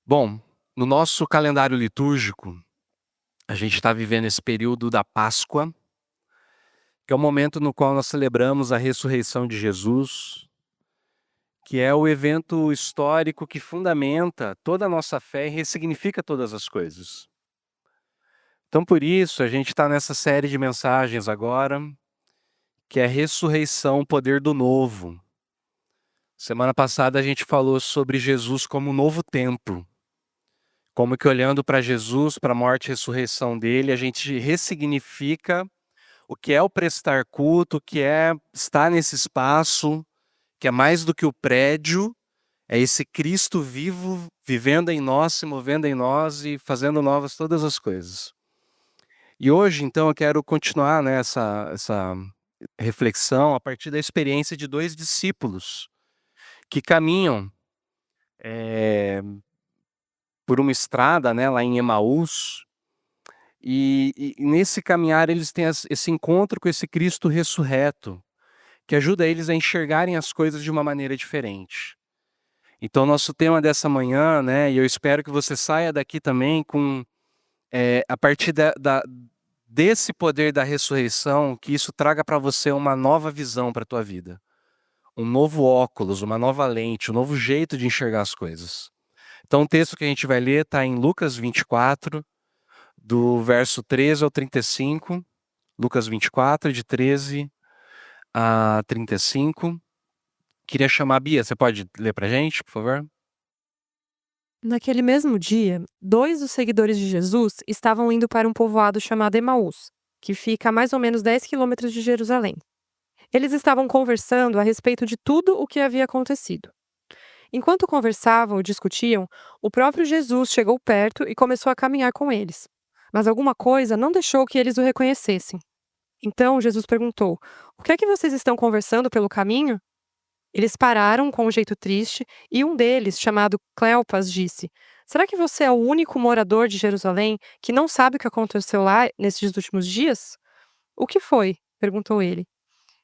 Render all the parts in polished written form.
Bom, no nosso calendário litúrgico, a gente está vivendo esse período da Páscoa, que é o momento no qual nós celebramos a ressurreição de Jesus, que é o evento histórico que fundamenta toda a nossa fé e ressignifica todas as coisas. Então, por isso, a gente está nessa série de mensagens agora, que é Ressurreição, o Poder do Novo. Semana passada a gente falou sobre Jesus como um novo templo. Como que olhando para Jesus, para a morte e ressurreição dele, a gente ressignifica o que é o prestar culto, o que é estar nesse espaço, que é mais do que o prédio, é esse Cristo vivo, vivendo em nós, se movendo em nós e fazendo novas todas as coisas. E hoje, então, eu quero continuar, né, essa reflexão a partir da experiência de dois discípulos que caminham por uma estrada, né, lá em Emaús. E nesse caminhar eles têm esse encontro com esse Cristo ressurreto, que ajuda eles a enxergarem as coisas de uma maneira diferente. Então nosso tema dessa manhã, né, e eu espero que você saia daqui também com, a partir desse poder da ressurreição, que isso traga para você uma nova visão para a tua vida. Um novo óculos, uma nova lente, um novo jeito de enxergar as coisas. Então o texto que a gente vai ler está em Lucas 24, do verso 13 ao 35. Lucas 24, de 13 a 35. Queria chamar a Bia, você pode ler pra gente, por favor? Naquele mesmo dia, dois dos seguidores de Jesus estavam indo para um povoado chamado Emaús, que fica a mais ou menos 10 quilômetros de Jerusalém. Eles estavam conversando a respeito de tudo o que havia acontecido. Enquanto conversavam e discutiam, o próprio Jesus chegou perto e começou a caminhar com eles. Mas alguma coisa não deixou que eles o reconhecessem. Então Jesus perguntou: "O que é que vocês estão conversando pelo caminho?" Eles pararam com um jeito triste e um deles, chamado Cleopas, disse: "Será que você é o único morador de Jerusalém que não sabe o que aconteceu lá nesses últimos dias?" "O que foi?" perguntou ele.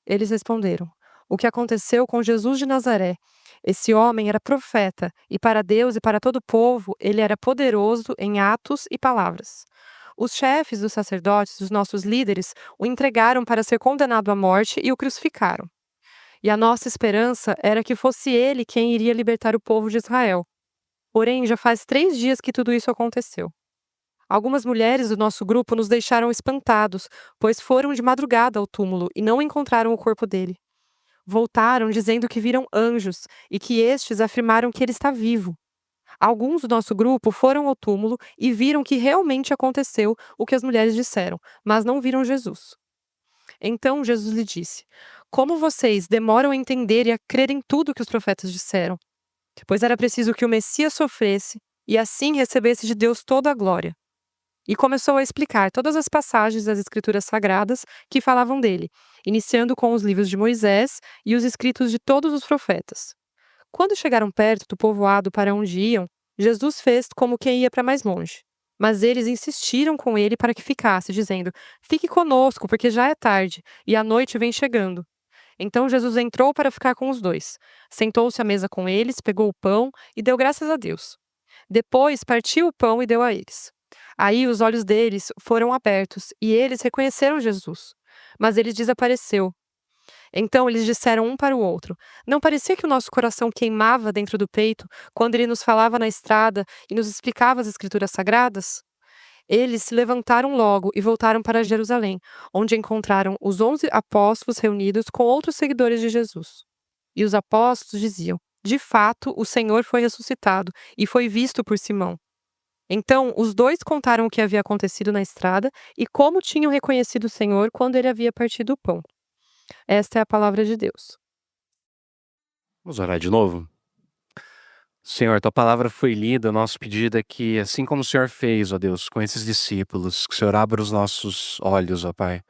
Eles responderam: "O que aconteceu com Jesus de Nazaré. Esse homem era profeta e para Deus e para todo o povo ele era poderoso em atos e palavras. Os chefes dos sacerdotes, os nossos líderes, o entregaram para ser condenado à morte e o crucificaram. E a nossa esperança era que fosse ele quem iria libertar o povo de Israel. Porém, já faz 3 dias que tudo isso aconteceu. Algumas mulheres do nosso grupo nos deixaram espantados, pois foram de madrugada ao túmulo e não encontraram o corpo dele. Voltaram dizendo que viram anjos e que estes afirmaram que ele está vivo. Alguns do nosso grupo foram ao túmulo e viram que realmente aconteceu o que as mulheres disseram, mas não viram Jesus." Então Jesus lhe disse: "Como vocês demoram a entender e a crer em tudo que os profetas disseram? Pois era preciso que o Messias sofresse e assim recebesse de Deus toda a glória." E começou a explicar todas as passagens das Escrituras Sagradas que falavam dele, iniciando com os livros de Moisés e os escritos de todos os profetas. Quando chegaram perto do povoado para onde iam, Jesus fez como quem ia para mais longe. Mas eles insistiram com ele para que ficasse, dizendo: "Fique conosco, porque já é tarde e a noite vem chegando." Então Jesus entrou para ficar com os dois. Sentou-se à mesa com eles, pegou o pão e deu graças a Deus. Depois partiu o pão e deu a eles. Aí os olhos deles foram abertos e eles reconheceram Jesus. Mas ele desapareceu. Então eles disseram um para o outro: "Não parecia que o nosso coração queimava dentro do peito quando ele nos falava na estrada e nos explicava as Escrituras Sagradas?" Eles se levantaram logo e voltaram para Jerusalém, onde encontraram os 11 apóstolos reunidos com outros seguidores de Jesus. E os apóstolos diziam: "De fato, o Senhor foi ressuscitado e foi visto por Simão." Então, os dois contaram o que havia acontecido na estrada e como tinham reconhecido o Senhor quando ele havia partido o pão. Esta é a palavra de Deus. Vamos orar de novo? Senhor, tua palavra foi lida, o nosso pedido é que, assim como o Senhor fez, ó Deus, com esses discípulos, que o Senhor abra os nossos olhos, ó Pai,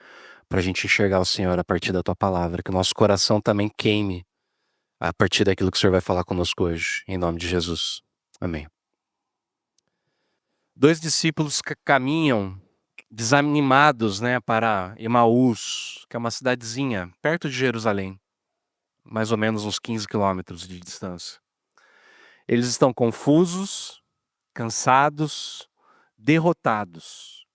para a gente enxergar o Senhor a partir da tua palavra, que o nosso coração também queime a partir daquilo que o Senhor vai falar conosco hoje, em nome de Jesus. Amém. Dois discípulos caminham desanimados, né, para Emaús, que é uma cidadezinha perto de Jerusalém, mais ou menos uns 15 quilômetros de distância. Eles estão confusos, cansados, derrotados.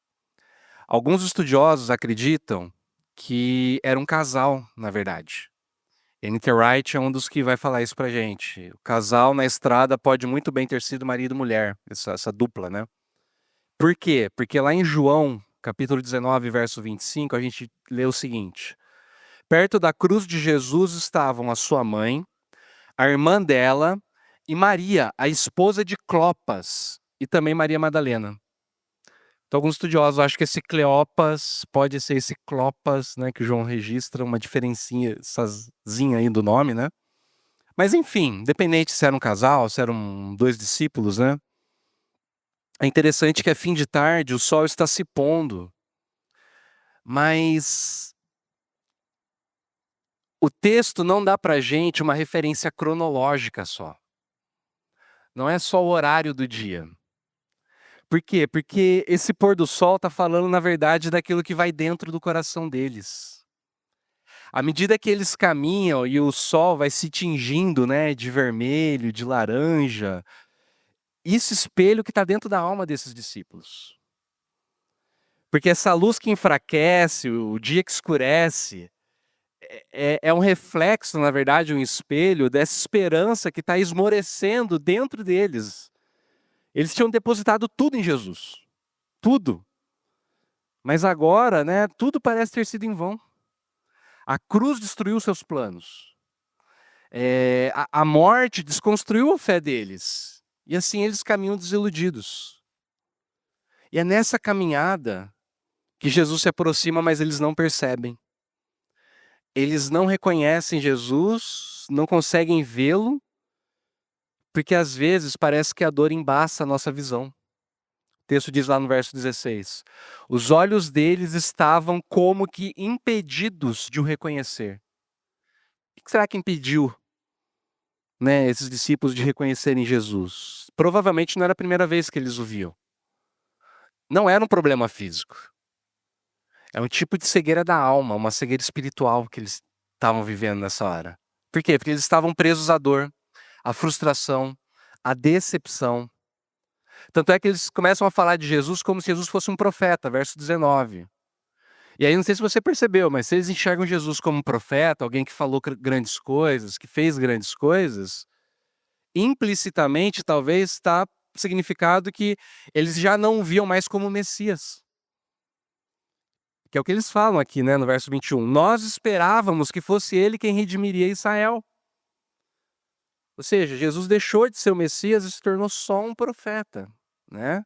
Alguns estudiosos acreditam que era um casal, na verdade. N.T. Wright é um dos que vai falar isso pra gente. O casal na estrada pode muito bem ter sido marido e mulher, essa dupla, né? Por quê? Porque lá em João, capítulo 19, verso 25, a gente lê o seguinte: perto da cruz de Jesus estavam a sua mãe, a irmã dela e Maria, a esposa de Clopas, e também Maria Madalena. Então, alguns estudiosos acham que esse Cleopas pode ser esse Clopas, né, que o João registra, uma diferencinha aí do nome, né? Mas enfim, independente se era um casal, se eram dois discípulos, né? É interessante que é fim de tarde, o sol está se pondo, mas o texto não dá pra gente uma referência cronológica só. Não é só o horário do dia. Por quê? Porque esse pôr do sol está falando, na verdade, daquilo que vai dentro do coração deles. À medida que eles caminham e o sol vai se tingindo, né, de vermelho, de laranja, isso espelha o que está dentro da alma desses discípulos. Porque essa luz que enfraquece, o dia que escurece, é um reflexo, na verdade, um espelho dessa esperança que está esmorecendo dentro deles. Eles tinham depositado tudo em Jesus. Tudo. Mas agora, né, tudo parece ter sido em vão. A cruz destruiu seus planos. A morte desconstruiu a fé deles. E assim eles caminham desiludidos. E é nessa caminhada que Jesus se aproxima, mas eles não percebem. Eles não reconhecem Jesus, não conseguem vê-lo, porque às vezes parece que a dor embaça a nossa visão. O texto diz lá no verso 16: os olhos deles estavam como que impedidos de o reconhecer. O que será que impediu, né, esses discípulos de reconhecerem Jesus? Provavelmente não era a primeira vez que eles o viam. Não era um problema físico. É um tipo de cegueira da alma, uma cegueira espiritual que eles estavam vivendo nessa hora. Por quê? Porque eles estavam presos à dor, à frustração, à decepção. Tanto é que eles começam a falar de Jesus como se Jesus fosse um profeta, verso 19. E aí, não sei se você percebeu, mas se eles enxergam Jesus como um profeta, alguém que falou grandes coisas, que fez grandes coisas, implicitamente talvez está significado que eles já não o viam mais como Messias. Que é o que eles falam aqui, né, no verso 21. Nós esperávamos que fosse ele quem redimiria Israel. Ou seja, Jesus deixou de ser o Messias e se tornou só um profeta, né?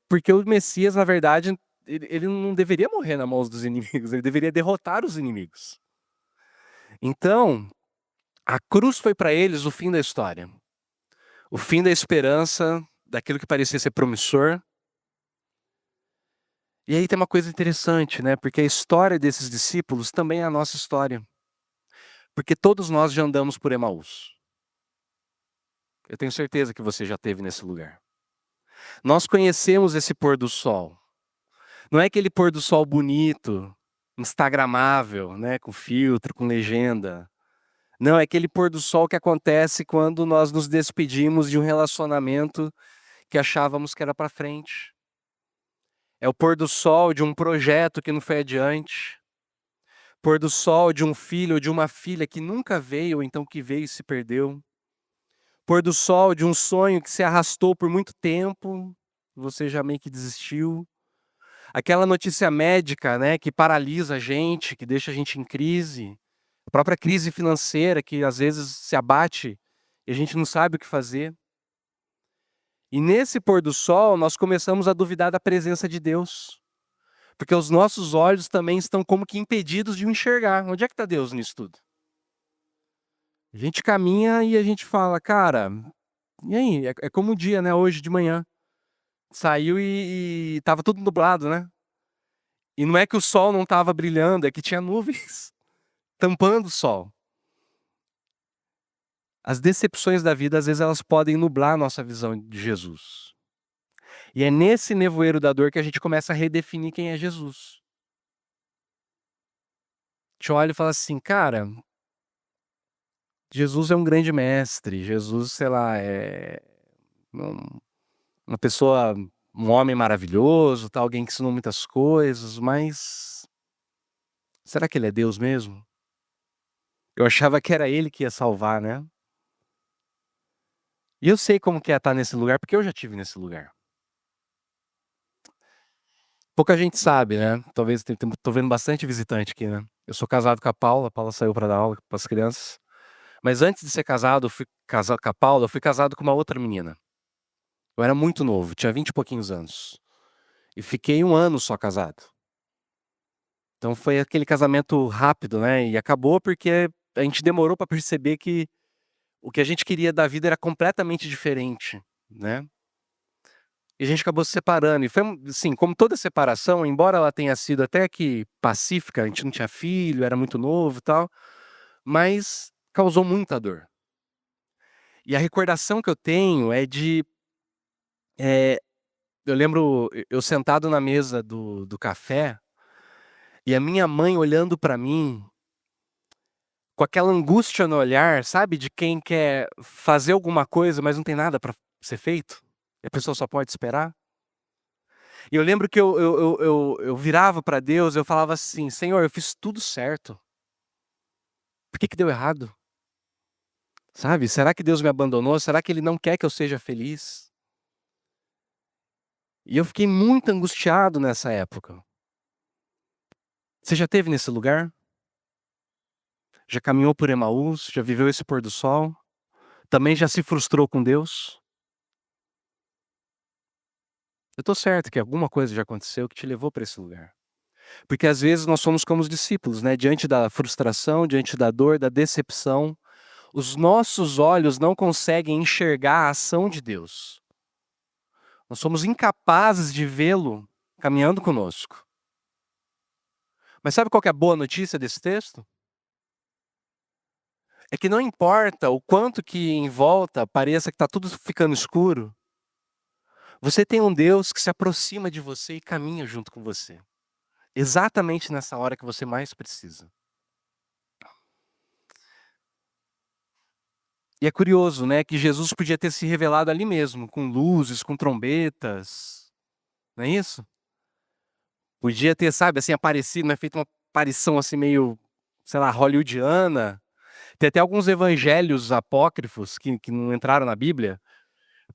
Porque o Messias, na verdade, ele não deveria morrer nas mãos dos inimigos, ele deveria derrotar os inimigos. Então, a cruz foi para eles o fim da história. O fim da esperança, daquilo que parecia ser promissor. E aí tem uma coisa interessante, né? Porque a história desses discípulos também é a nossa história. Porque todos nós já andamos por Emaús. Eu tenho certeza que você já esteve nesse lugar. Nós conhecemos esse pôr do sol. Não é aquele pôr do sol bonito, instagramável, né, com filtro, com legenda. Não, é aquele pôr do sol que acontece quando nós nos despedimos de um relacionamento que achávamos que era para frente. É o pôr do sol de um projeto que não foi adiante. Pôr do sol de um filho ou de uma filha que nunca veio, ou então que veio e se perdeu. Pôr do sol de um sonho que se arrastou por muito tempo, você já meio que desistiu. Aquela notícia médica, né, que paralisa a gente, que deixa a gente em crise. A própria crise financeira que às vezes se abate e a gente não sabe o que fazer. E nesse pôr do sol, nós começamos a duvidar da presença de Deus. Porque os nossos olhos também estão como que impedidos de o enxergar. Onde é que está Deus nisso tudo? A gente caminha e a gente fala, cara, e aí? É como o dia, né, hoje de manhã. Saiu e estava tudo nublado, né? E não é que o sol não estava brilhando, é que tinha nuvens tampando o sol. As decepções da vida, às vezes, elas podem nublar a nossa visão de Jesus. E é nesse nevoeiro da dor que a gente começa a redefinir quem é Jesus. A gente olha e fala assim, cara, Jesus é um grande mestre, Jesus, sei lá, uma pessoa, um homem maravilhoso, tá, alguém que ensinou muitas coisas, mas será que ele é Deus mesmo? Eu achava que era ele que ia salvar, né. E eu sei como que é estar nesse lugar, porque eu já tive nesse lugar. Pouca gente sabe, né, talvez tô vendo bastante visitante aqui, né. Eu sou casado com a Paula saiu para dar aula para as crianças, mas antes de ser casado, eu fui casado com a Paula, eu fui casado com uma outra menina. Eu era muito novo, tinha 20 e pouquinhos anos, e fiquei 1 ano só casado. Então foi aquele casamento rápido, né, e acabou porque a gente demorou para perceber que o que a gente queria da vida era completamente diferente, né. E a gente acabou se separando e foi assim, como toda separação, embora ela tenha sido até que pacífica, a gente não tinha filho, era muito novo e tal, mas causou muita dor. E a recordação que eu tenho é de, eh, eu lembro eu sentado na mesa do café, e a minha mãe olhando pra mim, com aquela angústia no olhar, sabe, de quem quer fazer alguma coisa, mas não tem nada pra ser feito, e a pessoa só pode esperar. E eu lembro que eu virava pra Deus, eu falava assim: "Senhor, eu fiz tudo certo, por que que deu errado?", sabe. Será que Deus me abandonou? Será que ele não quer que eu seja feliz? E eu fiquei muito angustiado nessa época. Você já esteve nesse lugar? Já caminhou por Emaús? Já viveu esse pôr do sol? Também já se frustrou com Deus? Eu tô certo que alguma coisa já aconteceu que te levou para esse lugar. Porque às vezes nós somos como os discípulos, né, diante da frustração, diante da dor, da decepção, os nossos olhos não conseguem enxergar a ação de Deus. Nós somos incapazes de vê-lo caminhando conosco. Mas sabe qual que é a boa notícia desse texto? É que não importa o quanto que em volta pareça que está tudo ficando escuro, você tem um Deus que se aproxima de você e caminha junto com você, exatamente nessa hora que você mais precisa. E é curioso, né, que Jesus podia ter se revelado ali mesmo, com luzes, com trombetas, não é isso? Podia ter, sabe, assim, aparecido, né, feito uma aparição, assim, meio, sei lá, hollywoodiana. Tem até alguns evangelhos apócrifos que não entraram na Bíblia,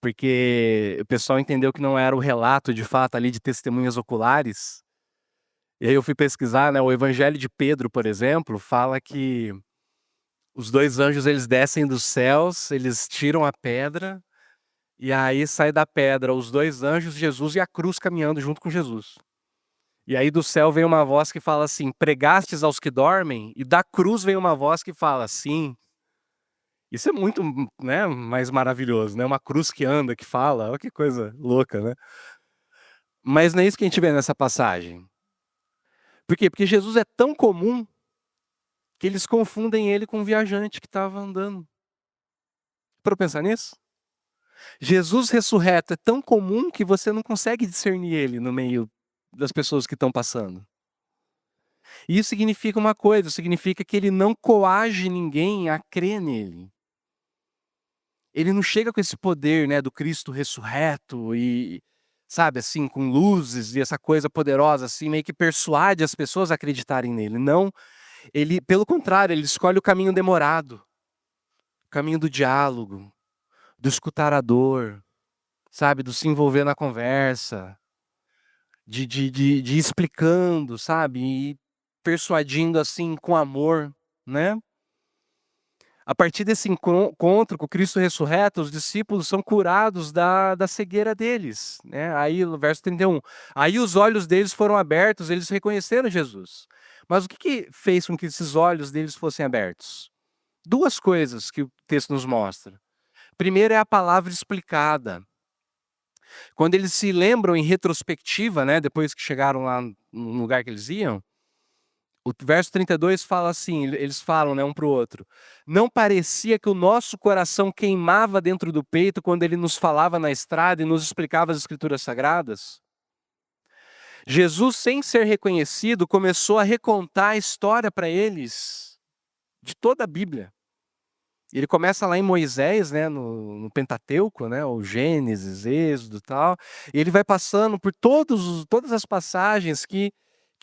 porque o pessoal entendeu que não era o relato, de fato, ali, de testemunhas oculares. E aí eu fui pesquisar, né, o evangelho de Pedro, por exemplo, fala que os 2 anjos, eles descem dos céus, eles tiram a pedra, e aí sai da pedra os 2 anjos, Jesus e a cruz caminhando junto com Jesus. E aí do céu vem uma voz que fala assim: "Pregastes aos que dormem", e da cruz vem uma voz que fala: "Sim". Isso é muito, né, mais maravilhoso, né, uma cruz que anda, que fala, olha que coisa louca, né. Mas não é isso que a gente vê nessa passagem. Por quê? Porque Jesus é tão comum, que eles confundem ele com um viajante que estava andando. Parou pra pensar nisso? Jesus ressurreto é tão comum que você não consegue discernir ele no meio das pessoas que estão passando. E isso significa uma coisa, significa que ele não coage ninguém a crer nele. Ele não chega com esse poder, né, do Cristo ressurreto e, sabe, assim, com luzes e essa coisa poderosa, assim, meio que persuade as pessoas a acreditarem nele. Não, ele, pelo contrário, ele escolhe o caminho demorado, o caminho do diálogo, do escutar a dor, sabe, do se envolver na conversa, de ir explicando, sabe, e persuadindo, assim, com amor, né. A partir desse encontro com o Cristo ressurreto, os discípulos são curados da cegueira deles, né. Aí no verso 31, aí os olhos deles foram abertos, eles reconheceram Jesus. Mas o que que fez com que esses olhos deles fossem abertos? 2 coisas que o texto nos mostra. Primeiro é a palavra explicada. Quando eles se lembram em retrospectiva, né, depois que chegaram lá no lugar que eles iam, o verso 32 fala assim, eles falam, né, um para o outro: "Não parecia que o nosso coração queimava dentro do peito quando ele nos falava na estrada e nos explicava as escrituras sagradas?" Jesus, sem ser reconhecido, começou a recontar a história para eles, de toda a Bíblia. Ele começa lá em Moisés, né, no Pentateuco, né, o Gênesis, Êxodo e tal, e ele vai passando por todas as passagens que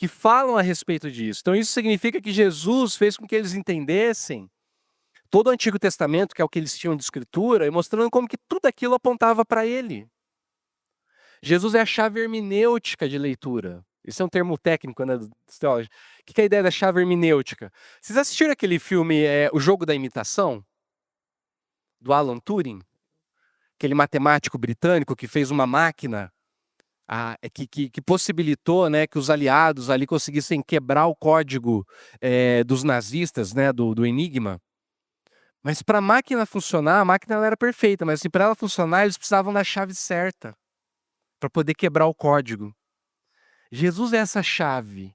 falam a respeito disso. Então isso significa que Jesus fez com que eles entendessem todo o Antigo Testamento, que é o que eles tinham de escritura, e mostrando como que tudo aquilo apontava para ele. Jesus é a chave hermenêutica de leitura. Esse é um termo técnico, né, dos teólogos. O que é a ideia da chave hermenêutica? Vocês assistiram aquele filme, O Jogo da Imitação, do Alan Turing? Aquele matemático britânico que fez uma máquina que possibilitou, né, que os aliados ali conseguissem quebrar o código dos nazistas, né, do Enigma. Mas para a máquina funcionar, a máquina ela era perfeita, mas assim, para ela funcionar, eles precisavam da chave certa para poder quebrar o código. Jesus é essa chave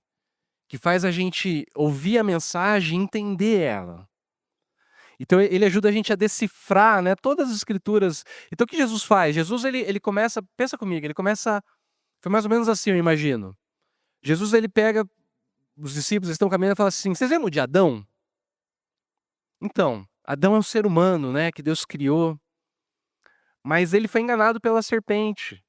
que faz a gente ouvir a mensagem e entender ela. Então ele ajuda a gente a decifrar, né, todas as escrituras. Então o que Jesus faz? Jesus ele começa, pensa comigo, ele começa, foi mais ou menos assim, eu imagino. Jesus ele pega os discípulos, eles estão caminhando e fala assim: "Vocês lembram de Adão? Então, Adão é um ser humano, né, que Deus criou, mas ele foi enganado pela serpente.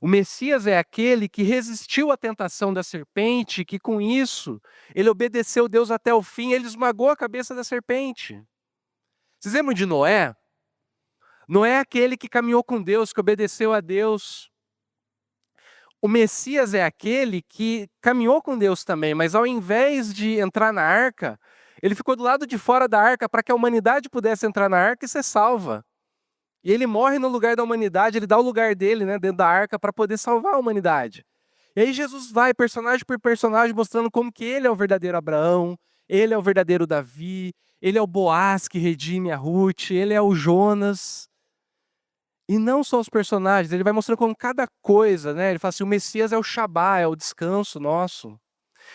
O Messias é aquele que resistiu à tentação da serpente, que com isso ele obedeceu Deus até o fim, ele esmagou a cabeça da serpente. Vocês lembram de Noé? Noé é aquele que caminhou com Deus, que obedeceu a Deus. O Messias é aquele que caminhou com Deus também, mas ao invés de entrar na arca, ele ficou do lado de fora da arca para que a humanidade pudesse entrar na arca e ser salva. E ele morre no lugar da humanidade, ele dá o lugar dele, né, dentro da arca para poder salvar a humanidade. E aí Jesus vai, personagem por personagem, mostrando como que ele é o verdadeiro Abraão, ele é o verdadeiro Davi, ele é o Boaz que redime a Ruth, ele é o Jonas. E não só os personagens, ele vai mostrando como cada coisa, né? Ele fala assim, o Messias é o Shabá, é o descanso nosso. O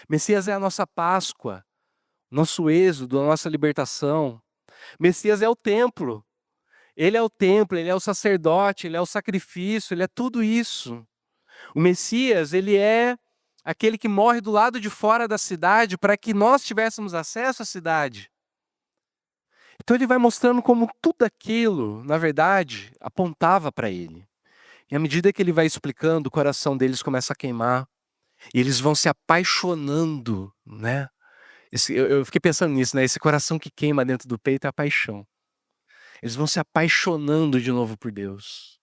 Messias é a nossa Páscoa, nosso êxodo, a nossa libertação. O Messias é o templo. Ele é o templo, ele é o sacerdote, ele é o sacrifício, ele é tudo isso. O Messias, ele é aquele que morre do lado de fora da cidade para que nós tivéssemos acesso à cidade. Então ele vai mostrando como tudo aquilo, na verdade, apontava para ele. E à medida que ele vai explicando, o coração deles começa a queimar. E eles vão se apaixonando, né? Eu fiquei pensando nisso, né? Esse coração que queima dentro do peito é a paixão. Eles vão se apaixonando de novo por Deus.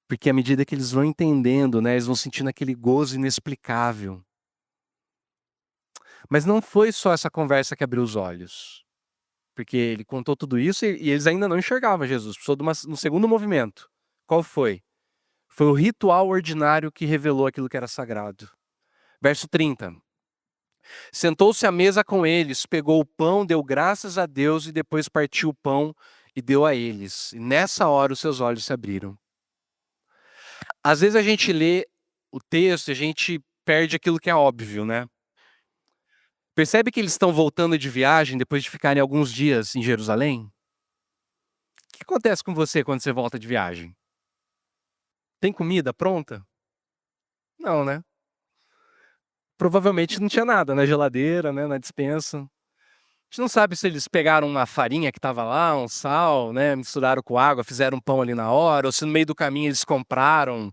Porque à medida que eles vão entendendo, né? Eles vão sentindo aquele gozo inexplicável. Mas não foi só essa conversa que abriu os olhos. Porque ele contou tudo isso e eles ainda não enxergavam Jesus. Precisou de um segundo movimento. Qual foi? Foi o ritual ordinário que revelou aquilo que era sagrado. Verso 30. Sentou-se à mesa com eles, pegou o pão, deu graças a Deus e depois partiu o pão e deu a eles. E nessa hora os seus olhos se abriram. Às vezes a gente lê o texto e a gente perde aquilo que é óbvio, né? Percebe que eles estão voltando de viagem depois de ficarem alguns dias em Jerusalém? O que acontece com você quando você volta de viagem? Tem comida pronta? Não, né? Provavelmente não tinha nada na geladeira, né, na despensa. A gente não sabe se eles pegaram uma farinha que estava lá, um sal, né, misturaram com água, fizeram um pão ali na hora, ou se no meio do caminho eles compraram,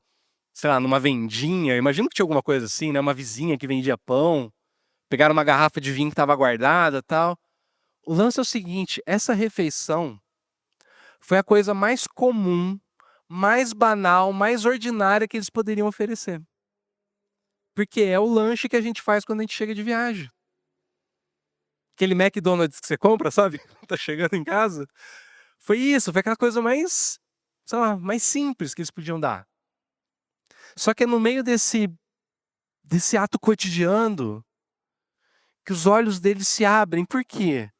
sei lá, numa vendinha. Imagino que tinha alguma coisa assim, né, uma vizinha que vendia pão, pegaram uma garrafa de vinho que estava guardada, tal. O lance é o seguinte, essa refeição foi a coisa mais comum, mais banal, mais ordinária que eles poderiam oferecer. Porque é o lanche que a gente faz quando a gente chega de viagem. Aquele McDonald's que você compra, sabe? Tá chegando em casa. Foi isso, foi aquela coisa mais, sei lá, mais simples que eles podiam dar. Só que é no meio desse ato cotidiano que os olhos deles se abrem. Por quê?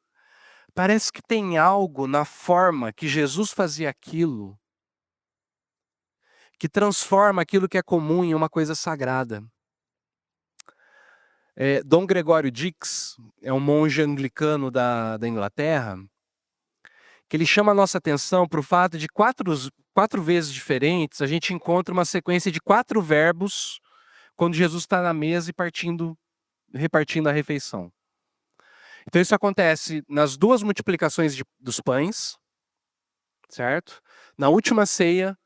Parece que tem algo na forma que Jesus fazia aquilo que transforma aquilo que é comum em uma coisa sagrada. Dom Gregório Dix é um monge anglicano da Inglaterra, que ele chama a nossa atenção para o fato de quatro vezes diferentes, a gente encontra uma sequência de 4 verbos quando Jesus está na mesa e repartindo a refeição. Então isso acontece nas 2 multiplicações dos pães, certo? Na última ceia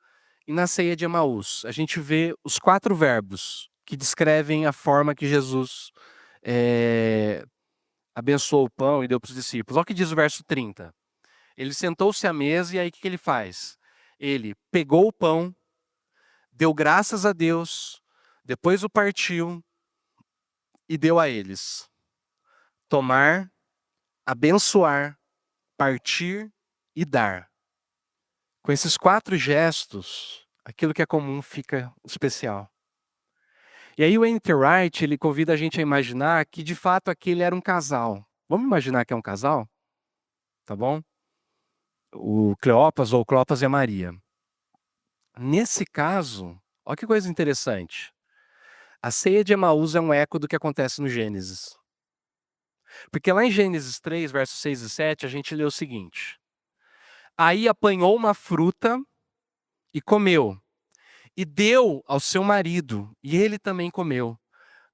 e na ceia de Emaús. A gente vê os 4 verbos que descrevem a forma que Jesus abençoou o pão e deu para os discípulos. Olha o que diz o verso 30. Ele sentou-se à mesa e aí o que ele faz? Ele pegou o pão, deu graças a Deus, depois o partiu e deu a eles. Tomar, abençoar, partir e dar. Com esses 4 gestos, aquilo que é comum fica especial. E aí o N.T. Wright, ele convida a gente a imaginar que de fato aquele era um casal. Vamos imaginar que é um casal? Tá bom? O Cleopas ou Cleopas e a Maria. Nesse caso, olha que coisa interessante. A ceia de Emaús é um eco do que acontece no Gênesis. Porque lá em Gênesis 3, versos 6 e 7, a gente lê o seguinte. Aí apanhou uma fruta e comeu, e deu ao seu marido, e ele também comeu.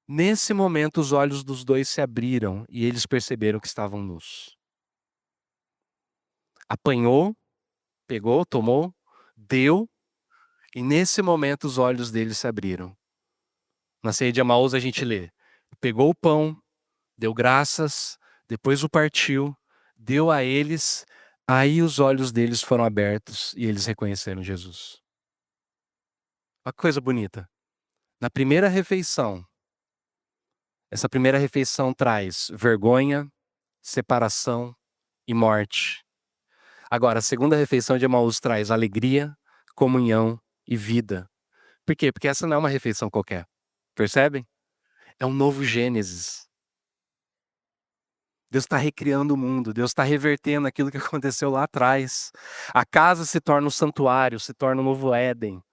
Nesse momento, os olhos dos dois se abriram, e eles perceberam que estavam nus. Apanhou, pegou, tomou, deu, e nesse momento os olhos deles se abriram. Na ceia de Emaús a gente lê, pegou o pão, deu graças, depois o partiu, deu a eles, aí os olhos deles foram abertos e eles reconheceram Jesus. Uma coisa bonita. Na primeira refeição, essa primeira refeição traz vergonha, separação e morte. Agora, a segunda refeição de Emaús traz alegria, comunhão e vida. Por quê? Porque essa não é uma refeição qualquer. Percebem? É um novo Gênesis. Deus está recriando o mundo, Deus está revertendo aquilo que aconteceu lá atrás. A casa se torna um santuário, se torna um novo Éden.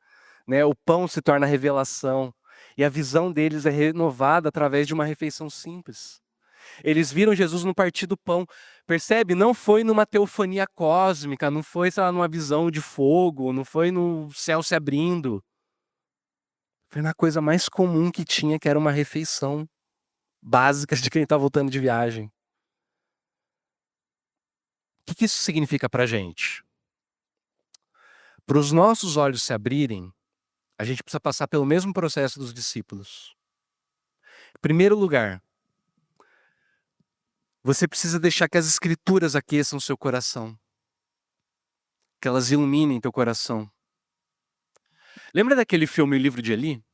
Né? O pão se torna a revelação. E a visão deles é renovada através de uma refeição simples. Eles viram Jesus no partir do pão. Percebe? Não foi numa teofania cósmica, não foi, sei lá, numa visão de fogo, não foi no céu se abrindo. Foi na coisa mais comum que tinha, que era uma refeição básica de quem está voltando de viagem. O que isso significa para a gente? Para os nossos olhos se abrirem, a gente precisa passar pelo mesmo processo dos discípulos. Em primeiro lugar, você precisa deixar que as escrituras aqueçam o seu coração. Que elas iluminem teu coração. Lembra daquele filme O Livro de Eli?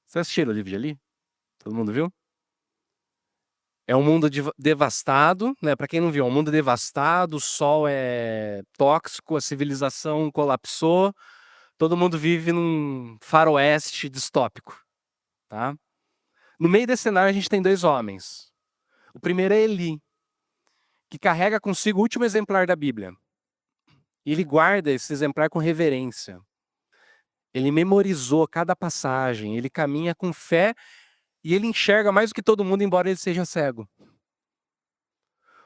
Vocês assistiram O Livro de Eli? Todo mundo viu? É um mundo devastado, né? Para quem não viu, é um mundo devastado, o sol é tóxico, a civilização colapsou, todo mundo vive num faroeste distópico, tá? No meio desse cenário a gente tem 2 homens. O primeiro é Eli, que carrega consigo o último exemplar da Bíblia. E ele guarda esse exemplar com reverência. Ele memorizou cada passagem, ele caminha com fé e ele enxerga mais do que todo mundo, embora ele seja cego.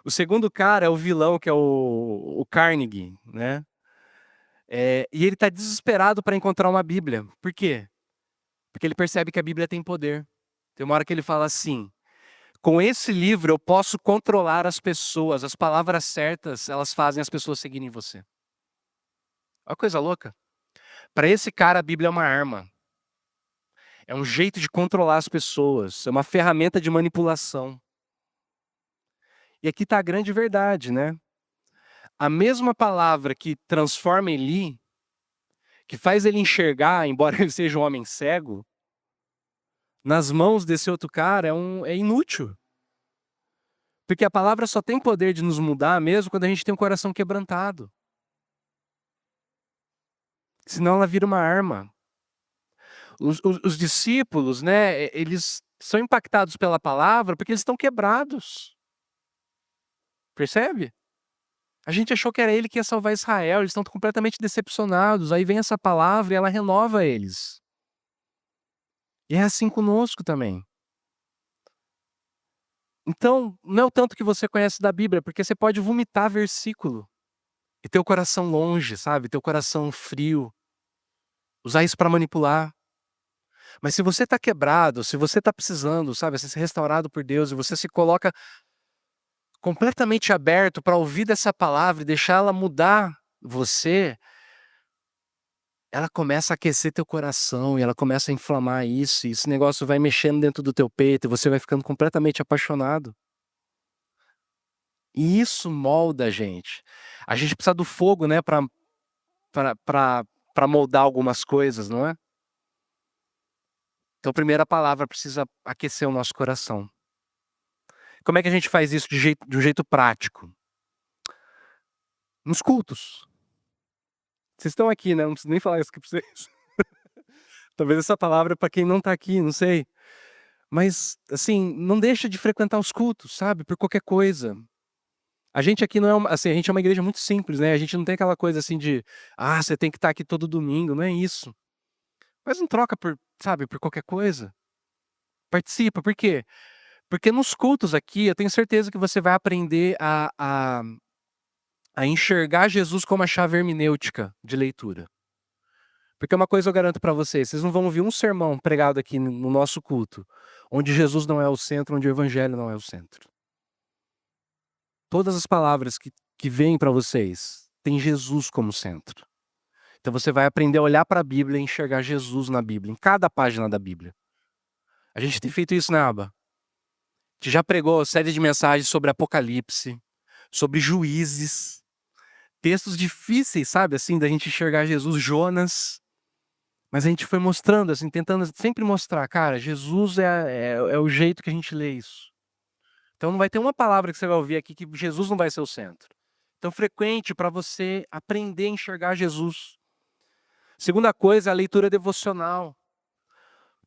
O segundo cara é o vilão, que é o Carnegie, né? E ele está desesperado para encontrar uma Bíblia. Por quê? Porque ele percebe que a Bíblia tem poder. Tem uma hora que ele fala assim: com esse livro eu posso controlar as pessoas, as palavras certas, elas fazem as pessoas seguirem você. Olha que coisa louca. Para esse cara, a Bíblia é uma arma. É um jeito de controlar as pessoas, é uma ferramenta de manipulação. E aqui está a grande verdade, né? A mesma palavra que transforma Eli, que faz ele enxergar, embora ele seja um homem cego, nas mãos desse outro cara é inútil. Porque a palavra só tem poder de nos mudar mesmo quando a gente tem um coração quebrantado. Senão ela vira uma arma. Os discípulos, né, eles são impactados pela palavra porque eles estão quebrados. Percebe? A gente achou que era ele que ia salvar Israel, eles estão completamente decepcionados. Aí vem essa palavra e ela renova eles. E é assim conosco também. Então, não é o tanto que você conhece da Bíblia, porque você pode vomitar versículo e ter o coração longe, sabe? Ter o coração frio. Usar isso para manipular. Mas se você está quebrado, se você está precisando, sabe, ser restaurado por Deus e você se coloca completamente aberto para ouvir dessa palavra e deixar ela mudar você, ela começa a aquecer teu coração e ela começa a inflamar isso, e esse negócio vai mexendo dentro do teu peito e você vai ficando completamente apaixonado. E isso molda a gente. A gente precisa do fogo, né, para moldar algumas coisas, não é? Então, primeiro a palavra precisa aquecer o nosso coração. Como é que a gente faz isso de um jeito prático? Nos cultos. Vocês estão aqui, né? Não preciso nem falar isso aqui para vocês. Talvez essa palavra é para quem não está aqui, não sei. Mas, assim, não deixa de frequentar os cultos, sabe? Por qualquer coisa. A gente aqui não é assim, a gente é uma igreja muito simples, né? A gente não tem aquela coisa assim de, você tem que estar aqui todo domingo, não é isso. Mas não troca por, sabe, por qualquer coisa. Participa, por quê? Porque nos cultos aqui, eu tenho certeza que você vai aprender a enxergar Jesus como a chave hermenêutica de leitura. Porque uma coisa eu garanto para vocês não vão ouvir um sermão pregado aqui no nosso culto, onde Jesus não é o centro, onde o evangelho não é o centro. Todas as palavras que vêm para vocês têm Jesus como centro. Então você vai aprender a olhar para a Bíblia e enxergar Jesus na Bíblia, em cada página da Bíblia. A gente tem feito isso na aba. A gente já pregou série de mensagens sobre Apocalipse, sobre Juízes, textos difíceis, sabe, assim, da gente enxergar Jesus, Jonas. Mas a gente foi mostrando, assim, tentando sempre mostrar, cara, Jesus é o jeito que a gente lê isso. Então não vai ter uma palavra que você vai ouvir aqui que Jesus não vai ser o centro. Então frequente para você aprender a enxergar Jesus. Segunda coisa, a leitura devocional.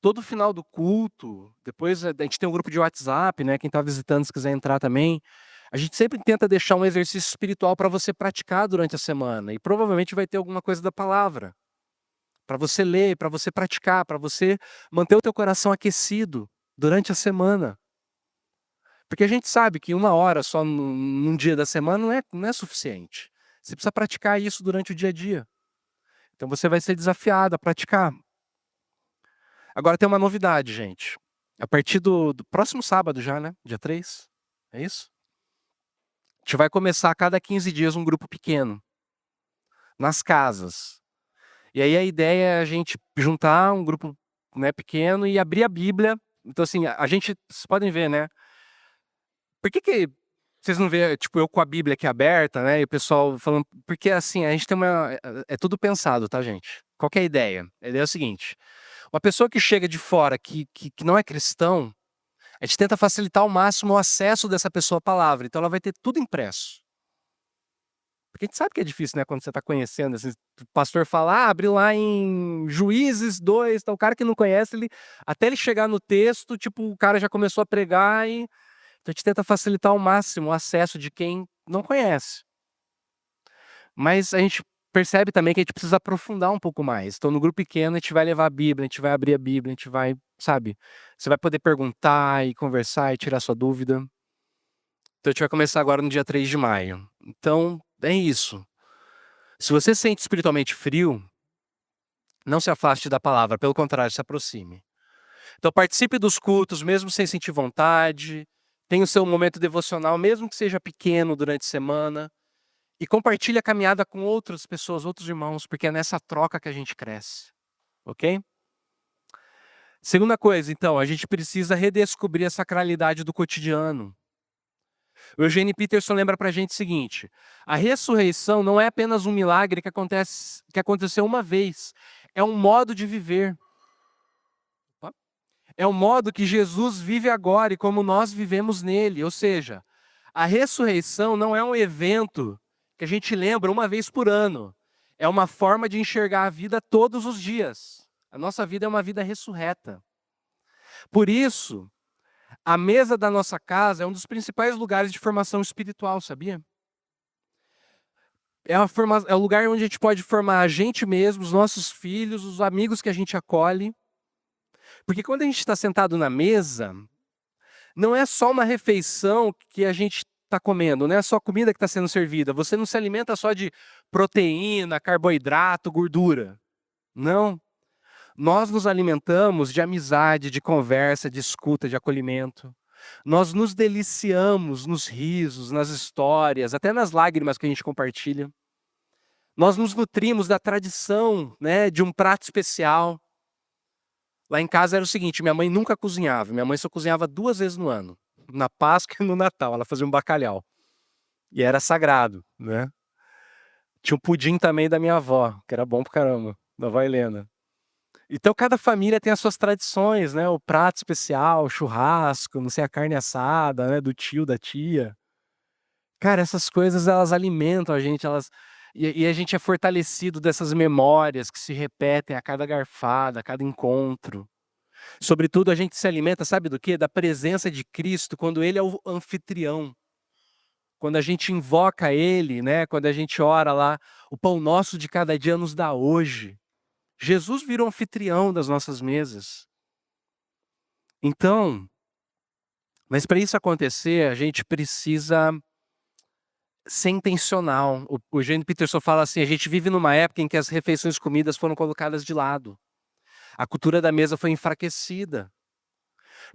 Todo final do culto, depois a gente tem um grupo de WhatsApp, né? Quem está visitando, se quiser entrar também. A gente sempre tenta deixar um exercício espiritual para você praticar durante a semana. E provavelmente vai ter alguma coisa da palavra. Para você ler, para você praticar, para você manter o teu coração aquecido durante a semana. Porque a gente sabe que 1 hora só num dia da semana não é suficiente. Você precisa praticar isso durante o dia a dia. Então você vai ser desafiado a praticar. Agora tem uma novidade, gente. A partir do próximo sábado já, né? Dia 3. É isso? A gente vai começar a cada 15 dias um grupo pequeno. Nas casas. E aí a ideia é a gente juntar um grupo, né, pequeno e abrir a Bíblia. Então assim, a gente, vocês podem ver, né? Por que vocês não vê, tipo, eu com a Bíblia aqui aberta, né, e o pessoal falando, porque assim, a gente tem é tudo pensado, tá, gente? Qual que é a ideia? A ideia é o seguinte: uma pessoa que chega de fora, que não é cristão, a gente tenta facilitar ao máximo o acesso dessa pessoa à palavra, então ela vai ter tudo impresso. Porque a gente sabe que é difícil, né, quando você está conhecendo, assim, o pastor fala, abre lá em Juízes 2, tá, o cara que não conhece, até ele chegar no texto, tipo, o cara já começou a pregar e... Então a gente tenta facilitar ao máximo o acesso de quem não conhece. Mas a gente percebe também que a gente precisa aprofundar um pouco mais. Então no grupo pequeno a gente vai levar a Bíblia, a gente vai abrir a Bíblia, a gente vai, sabe? Você vai poder perguntar e conversar e tirar sua dúvida. Então a gente vai começar agora no dia 3 de maio. Então é isso. Se você se sente espiritualmente frio, não se afaste da palavra, pelo contrário, se aproxime. Então participe dos cultos, mesmo sem sentir vontade. Tenha o seu momento devocional, mesmo que seja pequeno durante a semana. E compartilhe a caminhada com outras pessoas, outros irmãos, porque é nessa troca que a gente cresce. Ok? Segunda coisa, então, a gente precisa redescobrir a sacralidade do cotidiano. O Eugene Peterson lembra pra gente o seguinte: a ressurreição não é apenas um milagre que aconteceu uma vez, é um modo de viver. É o modo que Jesus vive agora e como nós vivemos nele. Ou seja, a ressurreição não é um evento que a gente lembra uma vez por ano. É uma forma de enxergar a vida todos os dias. A nossa vida é uma vida ressurreta. Por isso, a mesa da nossa casa é um dos principais lugares de formação espiritual, sabia? É o lugar onde a gente pode formar a gente mesmo, os nossos filhos, os amigos que a gente acolhe. Porque quando a gente está sentado na mesa, não é só uma refeição que a gente está comendo, não é só comida que está sendo servida. Você não se alimenta só de proteína, carboidrato, gordura. Não. Nós nos alimentamos de amizade, de conversa, de escuta, de acolhimento. Nós nos deliciamos nos risos, nas histórias, até nas lágrimas que a gente compartilha. Nós nos nutrimos da tradição, né, de um prato especial. Lá em casa era o seguinte, minha mãe nunca cozinhava, minha mãe só cozinhava 2 vezes no ano, na Páscoa e no Natal, ela fazia um bacalhau. E era sagrado, né. Tinha o pudim também da minha avó, que era bom pra caramba, da avó Helena. Então cada família tem as suas tradições, né, o prato especial, o churrasco, não sei, a carne assada, né, do tio, da tia. Cara, essas coisas elas alimentam a gente, e a gente é fortalecido dessas memórias que se repetem a cada garfada, a cada encontro. Sobretudo a gente se alimenta, sabe do quê? Da presença de Cristo quando Ele é o anfitrião. Quando a gente invoca Ele, né, quando a gente ora lá, o pão nosso de cada dia nos dá hoje. Jesus vira o anfitrião das nossas mesas. Então, mas para isso acontecer, a gente precisa ser intencional. O Eugênio Peterson fala assim: a gente vive numa época em que as refeições comidas foram colocadas de lado. A cultura da mesa foi enfraquecida.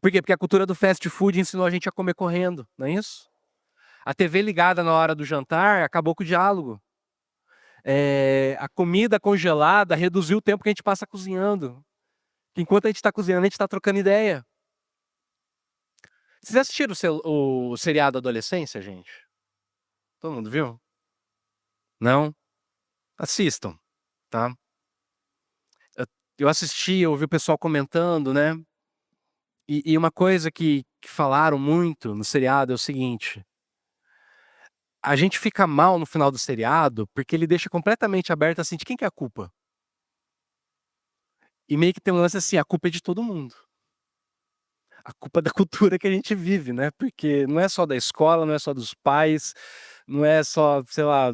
Por quê? Porque a cultura do fast food ensinou a gente a comer correndo, não é isso? A TV ligada na hora do jantar acabou com o diálogo. A comida congelada reduziu o tempo que a gente passa cozinhando. Enquanto a gente está cozinhando, a gente está trocando ideia. Vocês assistiram o seriado Adolescência, gente? Todo mundo viu? Não? Assistam, tá? Eu eu assisti, eu ouvi o pessoal comentando, né? E uma coisa que falaram muito no seriado é o seguinte: a gente fica mal no final do seriado, porque ele deixa completamente aberto, assim, de quem que é a culpa. E meio que tem um lance assim, a culpa é de todo mundo. A culpa é da cultura que a gente vive, né, porque não é só da escola, não é só dos pais, não é só, sei lá,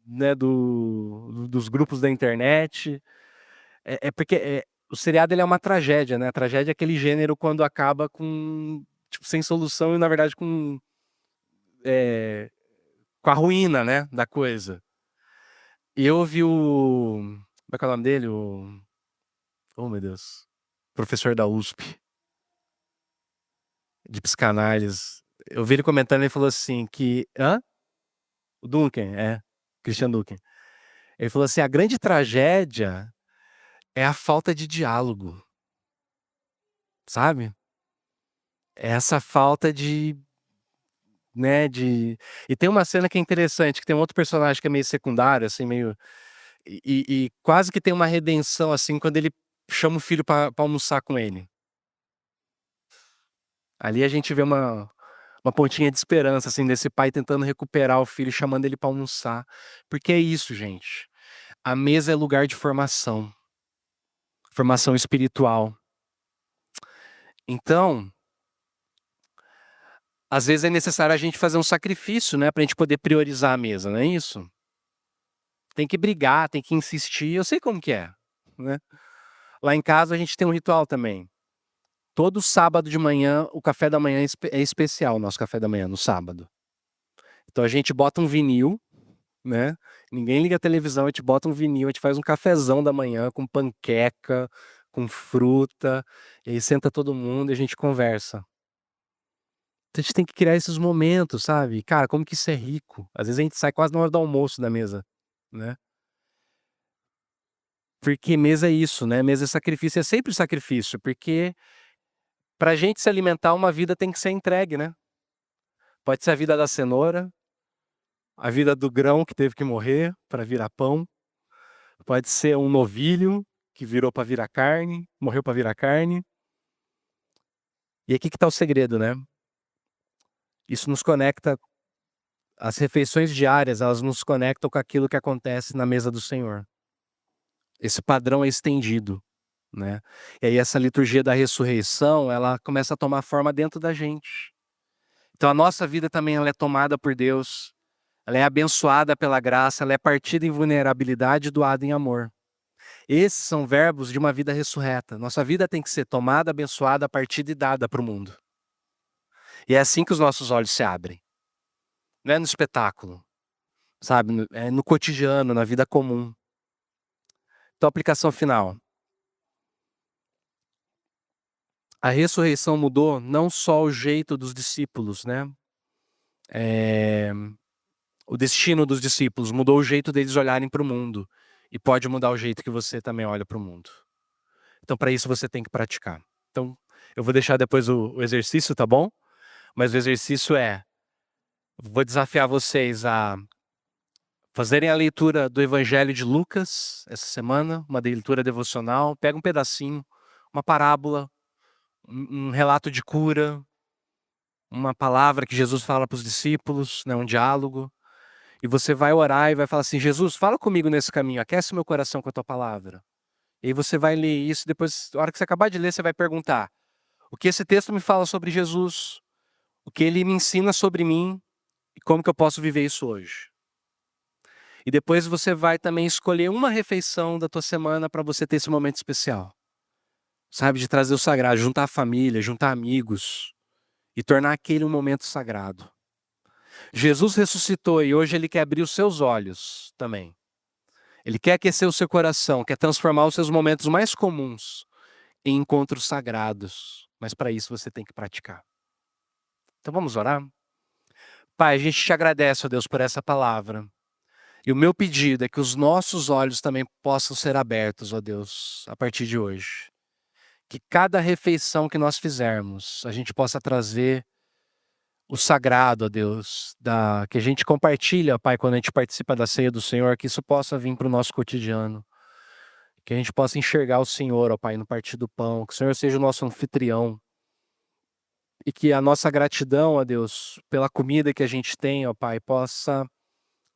né, dos grupos da internet. É porque, o seriado ele é uma tragédia, né, a tragédia é aquele gênero quando acaba com, tipo, sem solução e na verdade eh, com a ruína, né, da coisa. E eu ouvi como é que é o nome dele? Oh meu Deus, professor da USP, de psicanálise. Eu vi ele comentando, ele falou assim que hã? O Duncan, Christian Duncan. Ele falou assim: "A grande tragédia é a falta de diálogo", sabe? É essa falta de, né, e tem uma cena que é interessante, que tem um outro personagem que é meio secundário, assim, meio e quase que tem uma redenção, assim, quando ele chama o filho pra almoçar com ele. Ali a gente vê uma pontinha de esperança, assim, desse pai tentando recuperar o filho, chamando ele pra almoçar. Porque é isso, gente, a mesa é lugar de formação, formação espiritual. Então, às vezes é necessário a gente fazer um sacrifício, né, pra gente poder priorizar a mesa, não é isso? Tem que brigar, tem que insistir, eu sei como que é, né. Lá em casa a gente tem um ritual também. Todo sábado de manhã, o café da manhã é especial, o nosso café da manhã, no sábado. Então a gente bota um vinil, né, ninguém liga a televisão, a gente bota um vinil, a gente faz um cafezão da manhã com panqueca, com fruta, e aí senta todo mundo e a gente conversa. Então a gente tem que criar esses momentos, sabe. Cara, como que isso é rico. Às vezes a gente sai quase na hora do almoço da mesa, né. Porque mesa é isso, né, mesa é sacrifício, é sempre sacrifício, porque pra gente se alimentar uma vida tem que ser entregue, né. Pode ser a vida da cenoura, a vida do grão que teve que morrer para virar pão, pode ser um novilho que virou para virar carne, morreu para virar carne. E aqui que tá o segredo, né. Isso nos conecta, as refeições diárias, elas nos conectam com aquilo que acontece na mesa do Senhor. Esse padrão é estendido, né. E aí essa liturgia da ressurreição, ela começa a tomar forma dentro da gente. Então a nossa vida também ela é tomada por Deus, ela é abençoada pela graça, ela é partida em vulnerabilidade e doada em amor. Esses são verbos de uma vida ressurreta. Nossa vida tem que ser tomada, abençoada, partida e dada para o mundo. E é assim que os nossos olhos se abrem. Não é no espetáculo, sabe, é no cotidiano, na vida comum. Então aplicação final. A ressurreição mudou não só o jeito dos discípulos, né? O destino dos discípulos, mudou o jeito deles olharem para o mundo. E pode mudar o jeito que você também olha para o mundo. Então, para isso, você tem que praticar. Então, eu vou deixar depois o exercício, tá bom? Mas o exercício vou desafiar vocês a fazerem a leitura do Evangelho de Lucas essa semana, uma leitura devocional. Pega um pedacinho, uma parábola, um relato de cura, uma palavra que Jesus fala para os discípulos, né, um diálogo. E você vai orar e vai falar assim: Jesus, fala comigo nesse caminho, aquece meu coração com a tua palavra. E aí você vai ler isso, depois, na hora que você acabar de ler, você vai perguntar: o que esse texto me fala sobre Jesus? O que ele me ensina sobre mim? E como que eu posso viver isso hoje? E depois você vai também escolher uma refeição da tua semana para você ter esse momento especial. Sabe, de trazer o sagrado, juntar a família, juntar amigos e tornar aquele um momento sagrado. Jesus ressuscitou e hoje ele quer abrir os seus olhos também. Ele quer aquecer o seu coração, quer transformar os seus momentos mais comuns em encontros sagrados. Mas para isso você tem que praticar. Então vamos orar? Pai, a gente te agradece, ó Deus, por essa palavra. E o meu pedido é que os nossos olhos também possam ser abertos, ó Deus, a partir de hoje. Que cada refeição que nós fizermos, a gente possa trazer o sagrado, ó Deus, que a gente compartilha, Pai, quando a gente participa da ceia do Senhor, que isso possa vir para o nosso cotidiano. Que a gente possa enxergar o Senhor, ó Pai, no partir do pão. Que o Senhor seja o nosso anfitrião. E que a nossa gratidão, ó Deus, pela comida que a gente tem, ó Pai, possa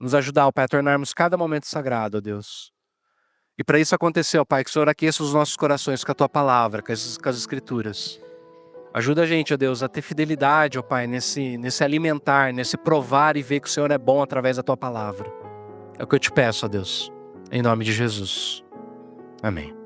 nos ajudar, ó Pai, a tornarmos cada momento sagrado, ó Deus. E para isso acontecer, ó Pai, que o Senhor aqueça os nossos corações com a Tua palavra, com as Escrituras. Ajuda a gente, ó Deus, a ter fidelidade, ó Pai, nesse alimentar, nesse provar e ver que o Senhor é bom através da Tua palavra. É o que eu te peço, ó Deus, em nome de Jesus. Amém.